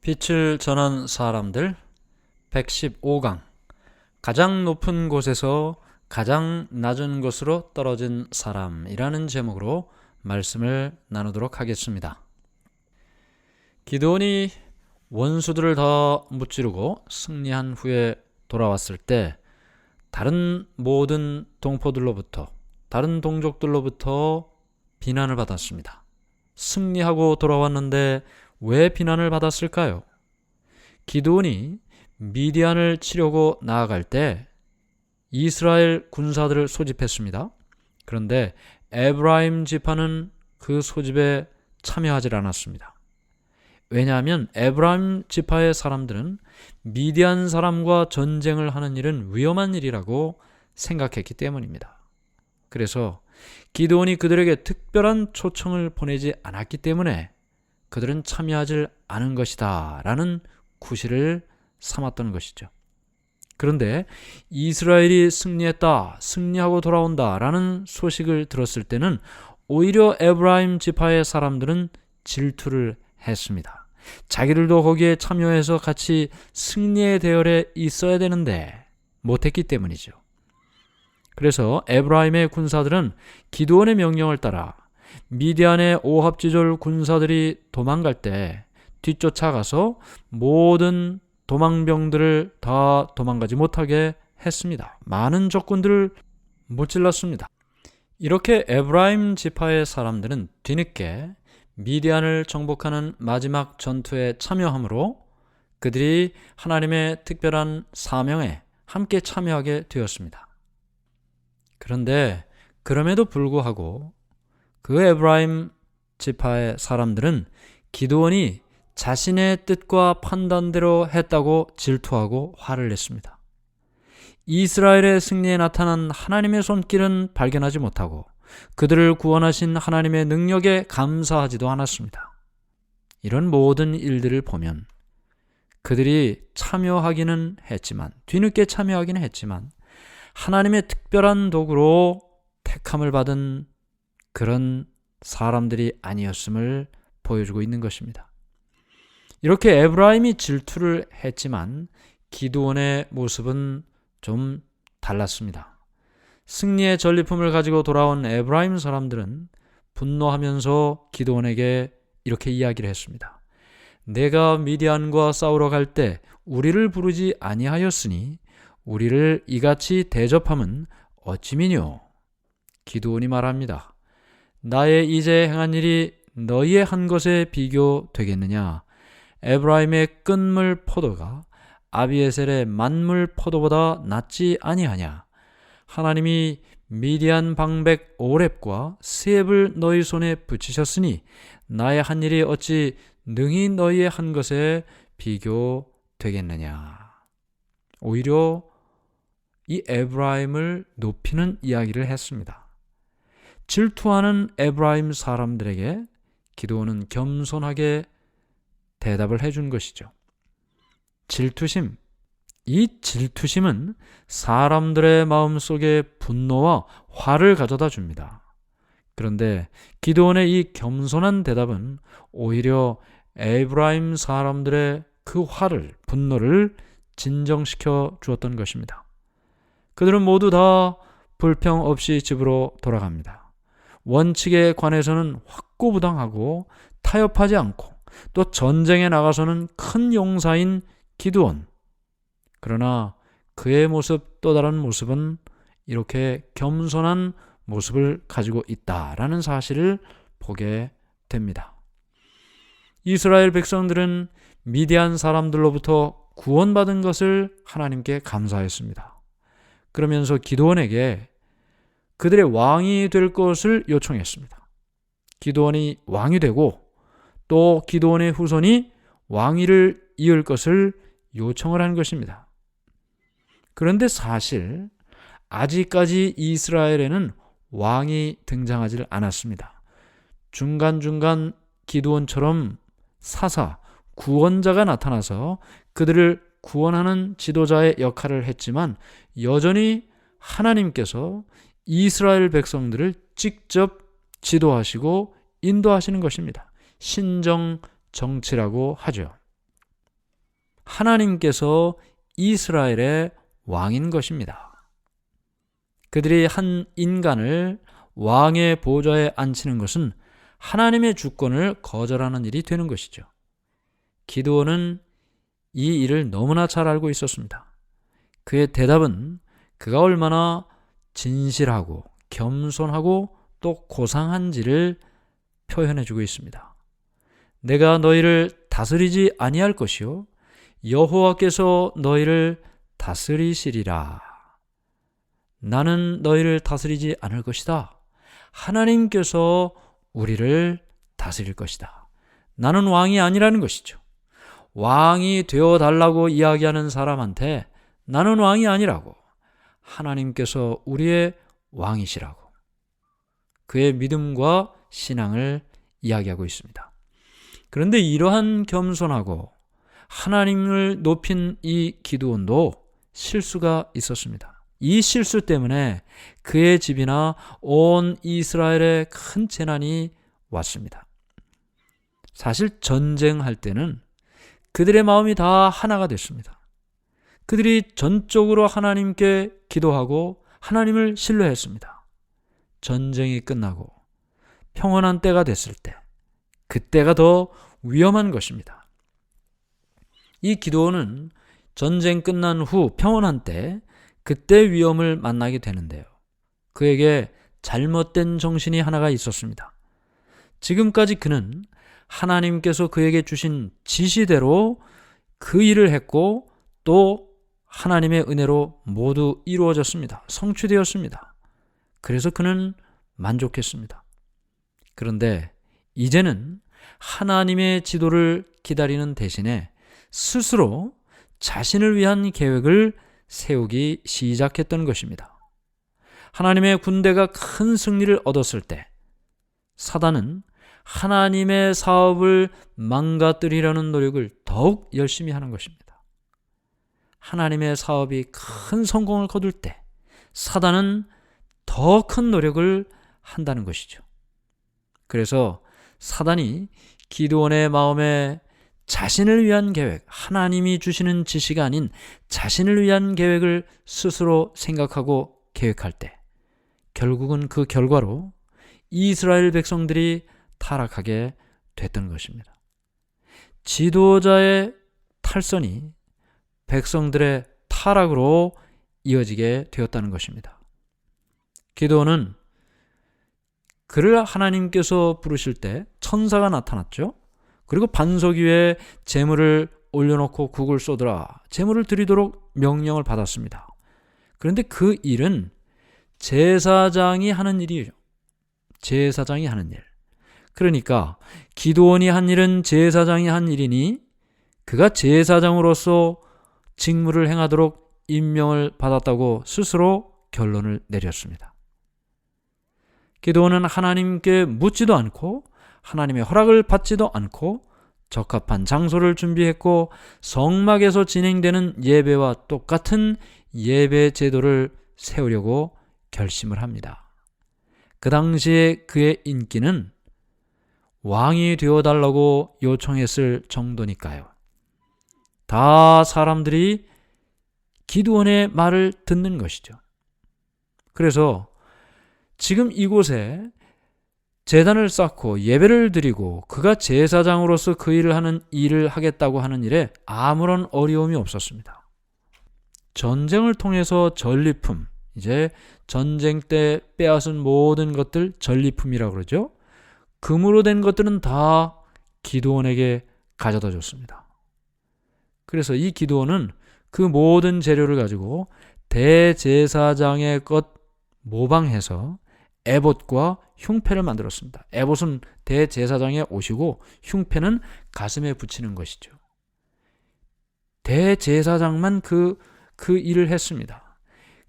빛을 전한 사람들 115강 가장 높은 곳에서 가장 낮은 곳으로 떨어진 사람이라는 제목으로 말씀을 나누도록 하겠습니다. 기드온이 원수들을 다 무찌르고 승리한 후에 돌아왔을 때 다른 모든 동포들로부터 다른 동족들로부터 비난을 받았습니다. 승리하고 돌아왔는데 왜 비난을 받았을까요? 기드온이 미디안을 치려고 나아갈 때 이스라엘 군사들을 소집했습니다. 그런데 에브라임 지파는 그 소집에 참여하지 않았습니다. 왜냐하면 에브라임 지파의 사람들은 미디안 사람과 전쟁을 하는 일은 위험한 일이라고 생각했기 때문입니다. 그래서 기드온이 그들에게 특별한 초청을 보내지 않았기 때문에 그들은 참여하지 않은 것이다 라는 구실을 삼았던 것이죠. 그런데 이스라엘이 승리했다, 승리하고 돌아온다 라는 소식을 들었을 때는 오히려 에브라임 지파의 사람들은 질투를 했습니다. 자기들도 거기에 참여해서 같이 승리의 대열에 있어야 되는데 못했기 때문이죠. 그래서 에브라임의 군사들은 기드온의 명령을 따라 미디안의 오합지졸 군사들이 도망갈 때 뒤쫓아가서 모든 도망병들을 다 도망가지 못하게 했습니다. 많은 적군들을 무찔렀습니다. 이렇게 에브라임 지파의 사람들은 뒤늦게 미디안을 정복하는 마지막 전투에 참여함으로 그들이 하나님의 특별한 사명에 함께 참여하게 되었습니다. 그런데 그럼에도 불구하고 그 에브라임 지파의 사람들은 기드온이 자신의 뜻과 판단대로 했다고 질투하고 화를 냈습니다. 이스라엘의 승리에 나타난 하나님의 손길은 발견하지 못하고 그들을 구원하신 하나님의 능력에 감사하지도 않았습니다. 이런 모든 일들을 보면 그들이 참여하기는 했지만, 뒤늦게 참여하기는 했지만 하나님의 특별한 도구로 택함을 받은 그런 사람들이 아니었음을 보여주고 있는 것입니다. 이렇게 에브라임이 질투를 했지만 기드온의 모습은 좀 달랐습니다. 승리의 전리품을 가지고 돌아온 에브라임 사람들은 분노하면서 기드온에게 이렇게 이야기를 했습니다. 내가 미디안과 싸우러 갈 때 우리를 부르지 아니하였으니 우리를 이같이 대접함은 어찌미뇨? 기드온이 말합니다. 나의 이제 행한 일이 너희의 한 것에 비교되겠느냐? 에브라임의 끈물 포도가 아비에셀의 만물 포도보다 낫지 아니하냐? 하나님이 미디안 방백 오렙과 스앱을 너희 손에 붙이셨으니 나의 한 일이 어찌 능히 너희의 한 것에 비교되겠느냐? 오히려 이 에브라임을 높이는 이야기를 했습니다. 질투하는 에브라임 사람들에게 기드온은 겸손하게 대답을 해준 것이죠. 질투심, 이 질투심은 사람들의 마음속에 분노와 화를 가져다 줍니다. 그런데 기드온의 이 겸손한 대답은 오히려 에브라임 사람들의 그 화를, 분노를 진정시켜 주었던 것입니다. 그들은 모두 다 불평 없이 집으로 돌아갑니다. 원칙에 관해서는 확고부당하고 타협하지 않고 또 전쟁에 나가서는 큰 용사인 기드온. 그러나 그의 모습, 또 다른 모습은 이렇게 겸손한 모습을 가지고 있다라는 사실을 보게 됩니다. 이스라엘 백성들은 미디안 사람들로부터 구원받은 것을 하나님께 감사했습니다. 그러면서 기드온에게 그들의 왕이 될 것을 요청했습니다. 기드온이 왕이 되고 또 기드온의 후손이 왕위를 이을 것을 요청을 한 것입니다. 그런데 사실 아직까지 이스라엘에는 왕이 등장하지 않았습니다. 중간중간 기드온처럼 사사, 구원자가 나타나서 그들을 구원하는 지도자의 역할을 했지만 여전히 하나님께서 이스라엘 백성들을 직접 지도하시고 인도하시는 것입니다. 신정 정치라고 하죠. 하나님께서 이스라엘의 왕인 것입니다. 그들이 한 인간을 왕의 보좌에 앉히는 것은 하나님의 주권을 거절하는 일이 되는 것이죠. 기드온은 이 일을 너무나 잘 알고 있었습니다. 그의 대답은 그가 얼마나 진실하고 겸손하고 또 고상한지를 표현해주고 있습니다. 내가 너희를 다스리지 아니할 것이요 여호와께서 너희를 다스리시리라. 나는 너희를 다스리지 않을 것이다. 하나님께서 우리를 다스릴 것이다. 나는 왕이 아니라는 것이죠. 왕이 되어달라고 이야기하는 사람한테 나는 왕이 아니라고, 하나님께서 우리의 왕이시라고 그의 믿음과 신앙을 이야기하고 있습니다. 그런데 이러한 겸손하고 하나님을 높인 이 기드온도 실수가 있었습니다. 이 실수 때문에 그의 집이나 온 이스라엘에 큰 재난이 왔습니다. 사실 전쟁할 때는 그들의 마음이 다 하나가 됐습니다. 그들이 전적으로 하나님께 기도하고 하나님을 신뢰했습니다. 전쟁이 끝나고 평온한 때가 됐을 때, 그때가 더 위험한 것입니다. 이 기드온은 전쟁 끝난 후 평온한 때, 그때 위험을 만나게 되는데요. 그에게 잘못된 정신이 하나가 있었습니다. 지금까지 그는 하나님께서 그에게 주신 지시대로 그 일을 했고 또 하나님의 은혜로 모두 이루어졌습니다. 성취되었습니다. 그래서 그는 만족했습니다. 그런데 이제는 하나님의 지도를 기다리는 대신에 스스로 자신을 위한 계획을 세우기 시작했던 것입니다. 하나님의 군대가 큰 승리를 얻었을 때 사단은 하나님의 사업을 망가뜨리려는 노력을 더욱 열심히 하는 것입니다. 하나님의 사업이 큰 성공을 거둘 때 사단은 더 큰 노력을 한다는 것이죠. 그래서 사단이 기드온의 마음에 자신을 위한 계획, 하나님이 주시는 지시가 아닌 자신을 위한 계획을 스스로 생각하고 계획할 때 결국은 그 결과로 이스라엘 백성들이 타락하게 됐던 것입니다. 지도자의 탈선이 백성들의 타락으로 이어지게 되었다는 것입니다. 기드온은 그를 하나님께서 부르실 때 천사가 나타났죠. 그리고 반석 위에 제물을 올려놓고 국을 쏟으라, 제물을 드리도록 명령을 받았습니다. 그런데 그 일은 제사장이 하는 일이에요. 제사장이 하는 일. 그러니까 기드온이 한 일은 제사장이 한 일이니 그가 제사장으로서 직무를 행하도록 임명을 받았다고 스스로 결론을 내렸습니다. 기드온은 하나님께 묻지도 않고 하나님의 허락을 받지도 않고 적합한 장소를 준비했고 성막에서 진행되는 예배와 똑같은 예배 제도를 세우려고 결심을 합니다. 그 당시에 그의 인기는 왕이 되어달라고 요청했을 정도니까요. 다 사람들이 기드온의 말을 듣는 것이죠. 그래서 지금 이곳에 제단을 쌓고 예배를 드리고 그가 제사장으로서 그 일을 하겠다고 하는 일에 아무런 어려움이 없었습니다. 전쟁을 통해서 전리품, 이제 전쟁 때 빼앗은 모든 것들 전리품이라고 그러죠. 금으로 된 것들은 다 기드온에게 가져다 줬습니다. 그래서 이 기드온은 그 모든 재료를 가지고 대제사장의 것 모방해서 에봇과 흉패를 만들었습니다. 에봇은 대제사장의 옷이고 흉패는 가슴에 붙이는 것이죠. 대제사장만 그 일을 했습니다.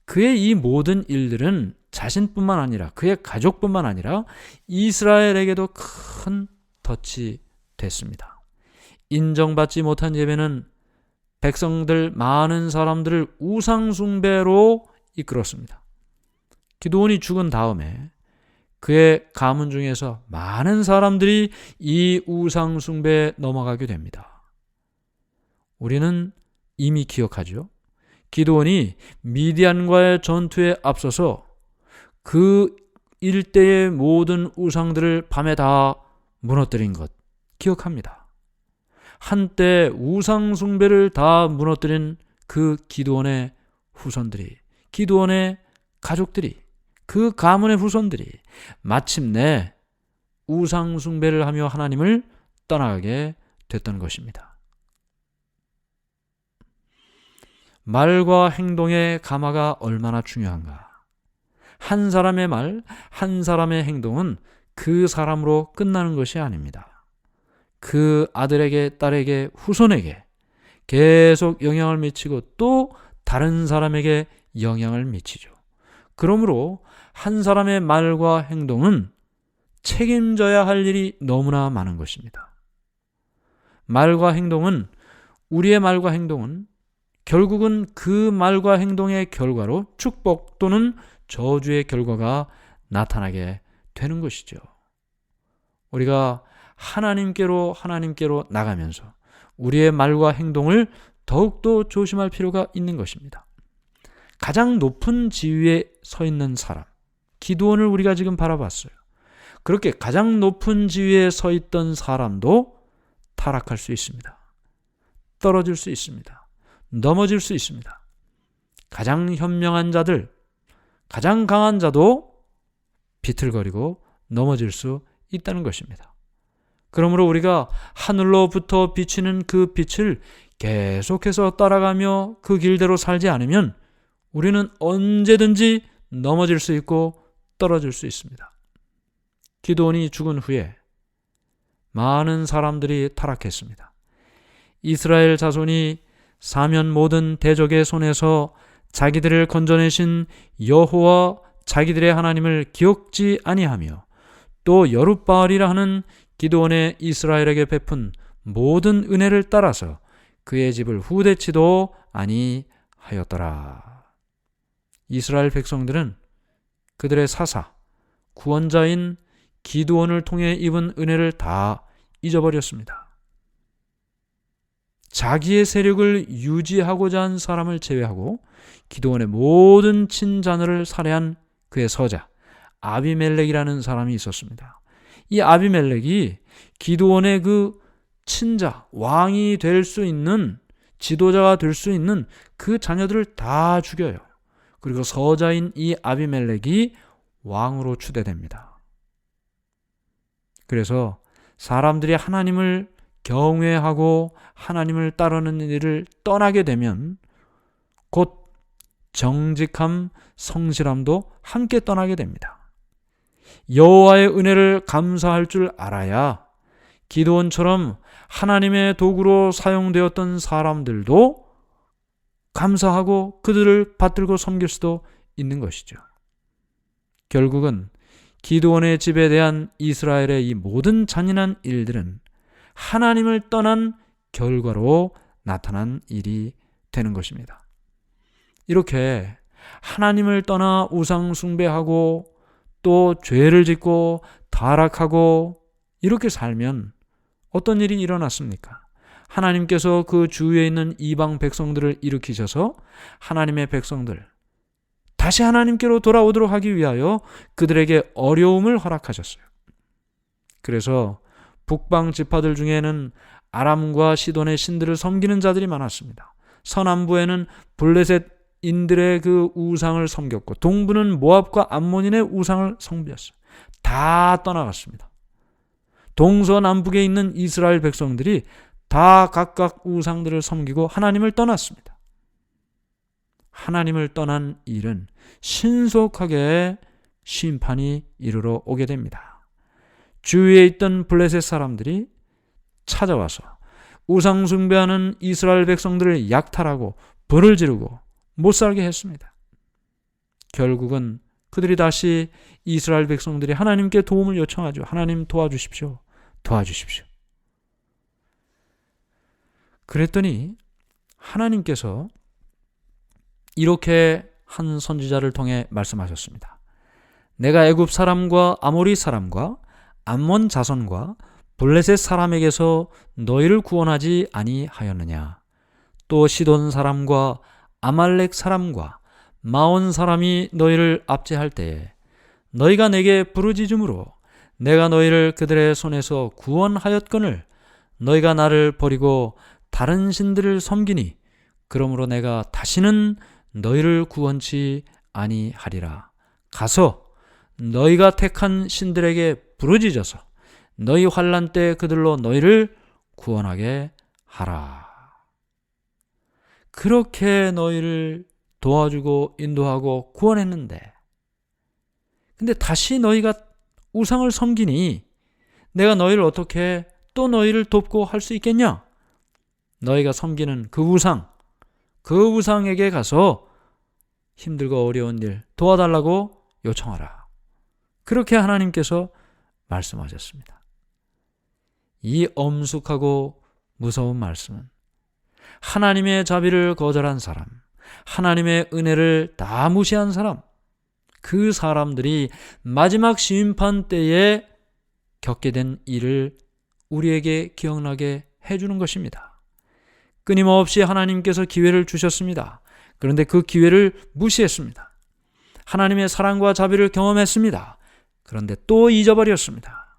그의 이 모든 일들은 자신뿐만 아니라 그의 가족뿐만 아니라 이스라엘에게도 큰 덫이 됐습니다. 인정받지 못한 예배는 백성들 많은 사람들을 우상 숭배로 이끌었습니다. 기드온이 죽은 다음에 그의 가문 중에서 많은 사람들이 이 우상 숭배에 넘어가게 됩니다. 우리는 이미 기억하죠. 기드온이 미디안과의 전투에 앞서서 그 일대의 모든 우상들을 밤에 다 무너뜨린 것 기억합니다. 한때 우상 숭배를 다 무너뜨린 그 기드온의 후손들이, 기드온의 가족들이, 그 가문의 후손들이 마침내 우상 숭배를 하며 하나님을 떠나가게 됐던 것입니다. 말과 행동의 감화가 얼마나 중요한가. 한 사람의 말, 한 사람의 행동은 그 사람으로 끝나는 것이 아닙니다. 그 아들에게, 딸에게, 후손에게 계속 영향을 미치고 또 다른 사람에게 영향을 미치죠. 그러므로 한 사람의 말과 행동은 책임져야 할 일이 너무나 많은 것입니다. 우리의 말과 행동은 결국은 그 말과 행동의 결과로 축복 또는 저주의 결과가 나타나게 되는 것이죠. 우리가 하나님께로 나가면서 우리의 말과 행동을 더욱더 조심할 필요가 있는 것입니다. 가장 높은 지위에 서 있는 사람, 기드온을 우리가 지금 바라봤어요. 그렇게 가장 높은 지위에 서 있던 사람도 타락할 수 있습니다. 떨어질 수 있습니다. 넘어질 수 있습니다. 가장 현명한 자들, 가장 강한 자도 비틀거리고 넘어질 수 있다는 것입니다. 그러므로 우리가 하늘로부터 비치는 그 빛을 계속해서 따라가며 그 길대로 살지 않으면 우리는 언제든지 넘어질 수 있고 떨어질 수 있습니다. 기드온이 죽은 후에 많은 사람들이 타락했습니다. 이스라엘 자손이 사면 모든 대적의 손에서 자기들을 건져내신 여호와 자기들의 하나님을 기억지 아니하며 또 여룻바알이라 하는 기드온의 이스라엘에게 베푼 모든 은혜를 따라서 그의 집을 후대치도 아니하였더라. 이스라엘 백성들은 그들의 사사, 구원자인 기드온을 통해 입은 은혜를 다 잊어버렸습니다. 자기의 세력을 유지하고자 한 사람을 제외하고 기드온의 모든 친자녀를 살해한 그의 서자 아비멜렉이라는 사람이 있었습니다. 이 아비멜렉이 기드온의 그 친자, 왕이 될 수 있는, 지도자가 될 수 있는 그 자녀들을 다 죽여요. 그리고 서자인 이 아비멜렉이 왕으로 추대됩니다. 그래서 사람들이 하나님을 경외하고 하나님을 따르는 일을 떠나게 되면 곧 정직함, 성실함도 함께 떠나게 됩니다. 여호와의 은혜를 감사할 줄 알아야 기드온처럼 하나님의 도구로 사용되었던 사람들도 감사하고 그들을 받들고 섬길 수도 있는 것이죠. 결국은 기드온의 집에 대한 이스라엘의 이 모든 잔인한 일들은 하나님을 떠난 결과로 나타난 일이 되는 것입니다. 이렇게 하나님을 떠나 우상 숭배하고 또 죄를 짓고 타락하고 이렇게 살면 어떤 일이 일어났습니까? 하나님께서 그 주위에 있는 이방 백성들을 일으키셔서 하나님의 백성들 다시 하나님께로 돌아오도록 하기 위하여 그들에게 어려움을 허락하셨어요. 그래서 북방 지파들 중에는 아람과 시돈의 신들을 섬기는 자들이 많았습니다. 서남부에는 블레셋인들의 그 우상을 섬겼고 동부는 모압과 암몬인의 우상을 섬겼어요. 다 떠나갔습니다. 동서남북에 있는 이스라엘 백성들이 다 각각 우상들을 섬기고 하나님을 떠났습니다. 하나님을 떠난 일은 신속하게 심판이 이르러 오게 됩니다. 주위에 있던 블레셋 사람들이 찾아와서 우상 숭배하는 이스라엘 백성들을 약탈하고 벌을 지르고 못 살게 했습니다. 결국은 그들이 다시 이스라엘 백성들이 하나님께 도움을 요청하죠. 하나님 도와주십시오. 도와주십시오. 그랬더니 하나님께서 이렇게 한 선지자를 통해 말씀하셨습니다. 내가 애굽 사람과 아모리 사람과 암몬 자손과 블레셋 사람에게서 너희를 구원하지 아니하였느냐. 또 시돈 사람과 아말렉 사람과 마온 사람이 너희를 압제할 때에 너희가 내게 부르짖음으로 내가 너희를 그들의 손에서 구원하였거늘 너희가 나를 버리고 다른 신들을 섬기니 그러므로 내가 다시는 너희를 구원치 아니하리라. 가서 너희가 택한 신들에게 부르짖어서 너희 환난 때 그들로 너희를 구원하게 하라. 그렇게 너희를 도와주고 인도하고 구원했는데, 근데 다시 너희가 우상을 섬기니 내가 너희를 어떻게 또 너희를 돕고 할 수 있겠냐? 너희가 섬기는 그 우상에게 가서 힘들고 어려운 일 도와달라고 요청하라. 그렇게 하나님께서 말씀하셨습니다. 이 엄숙하고 무서운 말씀은 하나님의 자비를 거절한 사람, 하나님의 은혜를 다 무시한 사람, 그 사람들이 마지막 심판 때에 겪게 된 일을 우리에게 기억나게 해주는 것입니다. 끊임없이 하나님께서 기회를 주셨습니다. 그런데 그 기회를 무시했습니다. 하나님의 사랑과 자비를 경험했습니다. 그런데 또 잊어버렸습니다.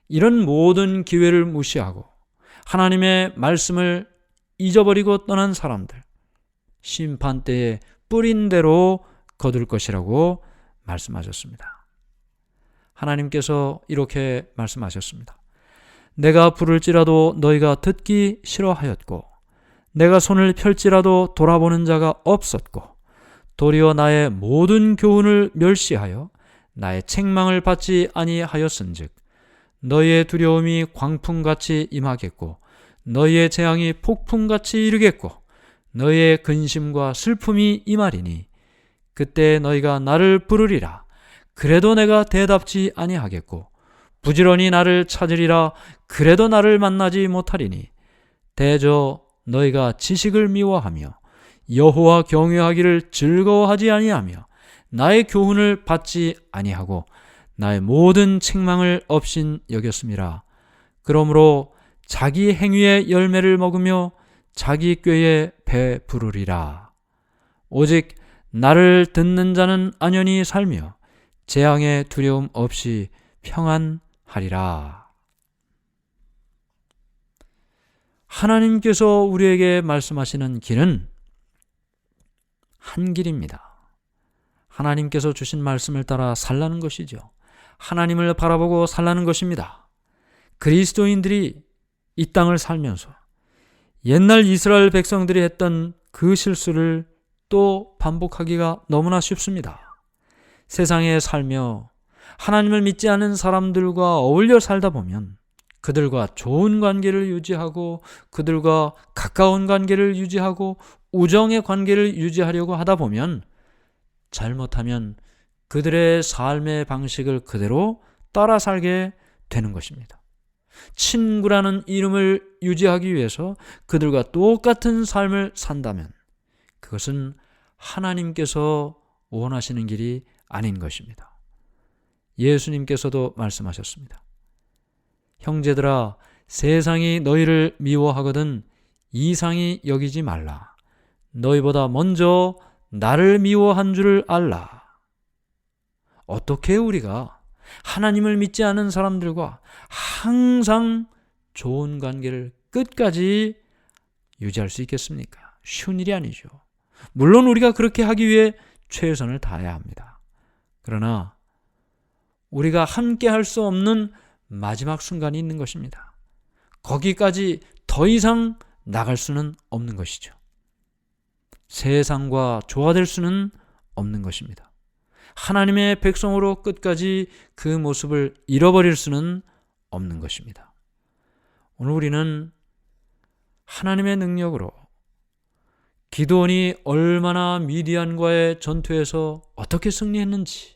이런 모든 기회를 무시하고 하나님의 말씀을 잊어버리고 떠난 사람들, 심판 때에 뿌린 대로 거둘 것이라고 말씀하셨습니다. 하나님께서 이렇게 말씀하셨습니다. 내가 부를지라도 너희가 듣기 싫어하였고 내가 손을 펼지라도 돌아보는 자가 없었고 도리어 나의 모든 교훈을 멸시하여 나의 책망을 받지 아니하였은즉 너희의 두려움이 광풍같이 임하겠고 너희의 재앙이 폭풍같이 이르겠고 너희의 근심과 슬픔이 임하리니 그때 너희가 나를 부르리라. 그래도 내가 대답지 아니하겠고 부지런히 나를 찾으리라. 그래도 나를 만나지 못하리니 대저 너희가 지식을 미워하며 여호와 경외하기를 즐거워하지 아니하며 나의 교훈을 받지 아니하고 나의 모든 책망을 없인 여겼음이라. 그러므로 자기 행위의 열매를 먹으며 자기 꾀에 배 부르리라. 오직 나를 듣는 자는 안연히 살며 재앙의 두려움 없이 평안하리라. 하나님께서 우리에게 말씀하시는 길은 한 길입니다. 하나님께서 주신 말씀을 따라 살라는 것이죠. 하나님을 바라보고 살라는 것입니다. 그리스도인들이 이 땅을 살면서 옛날 이스라엘 백성들이 했던 그 실수를 또 반복하기가 너무나 쉽습니다. 세상에 살며 하나님을 믿지 않은 사람들과 어울려 살다 보면 그들과 좋은 관계를 유지하고 그들과 가까운 관계를 유지하고 우정의 관계를 유지하려고 하다 보면 잘못하면 그들의 삶의 방식을 그대로 따라 살게 되는 것입니다. 친구라는 이름을 유지하기 위해서 그들과 똑같은 삶을 산다면 그것은 하나님께서 원하시는 길이 아닌 것입니다. 예수님께서도 말씀하셨습니다. 형제들아, 세상이 너희를 미워하거든 이상히 여기지 말라. 너희보다 먼저 나를 미워한 줄을 알라. 어떻게 우리가 하나님을 믿지 않은 사람들과 항상 좋은 관계를 끝까지 유지할 수 있겠습니까? 쉬운 일이 아니죠. 물론 우리가 그렇게 하기 위해 최선을 다해야 합니다. 그러나 우리가 함께 할 수 없는 마지막 순간이 있는 것입니다. 거기까지 더 이상 나갈 수는 없는 것이죠. 세상과 조화될 수는 없는 것입니다. 하나님의 백성으로 끝까지 그 모습을 잃어버릴 수는 없는 것입니다. 오늘 우리는 하나님의 능력으로 기드온이 얼마나 미디안과의 전투에서 어떻게 승리했는지,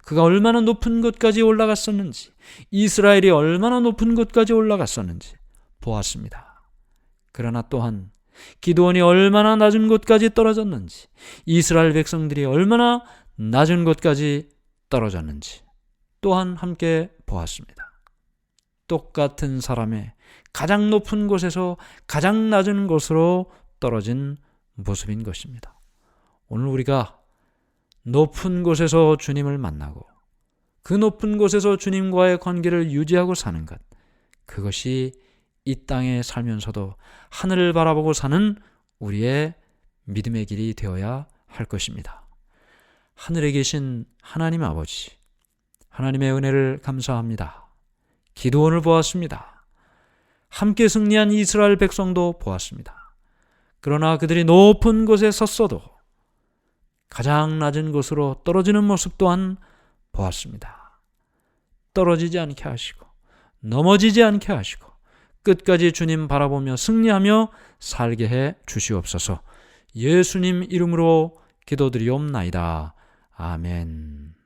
그가 얼마나 높은 곳까지 올라갔었는지, 이스라엘이 얼마나 높은 곳까지 올라갔었는지 보았습니다. 그러나 또한 기드온이 얼마나 낮은 곳까지 떨어졌는지, 이스라엘 백성들이 얼마나 낮은 곳까지 떨어졌는지 또한 함께 보았습니다. 똑같은 사람의 가장 높은 곳에서 가장 낮은 곳으로 떨어진 모습인 것입니다. 오늘 우리가 높은 곳에서 주님을 만나고 그 높은 곳에서 주님과의 관계를 유지하고 사는 것, 그것이 이 땅에 살면서도 하늘을 바라보고 사는 우리의 믿음의 길이 되어야 할 것입니다. 하늘에 계신 하나님 아버지, 하나님의 은혜를 감사합니다. 기드온을 보았습니다. 함께 승리한 이스라엘 백성도 보았습니다. 그러나 그들이 높은 곳에 섰어도 가장 낮은 곳으로 떨어지는 모습 또한 보았습니다. 떨어지지 않게 하시고 넘어지지 않게 하시고 끝까지 주님 바라보며 승리하며 살게 해 주시옵소서. 예수님 이름으로 기도드리옵나이다. 아멘.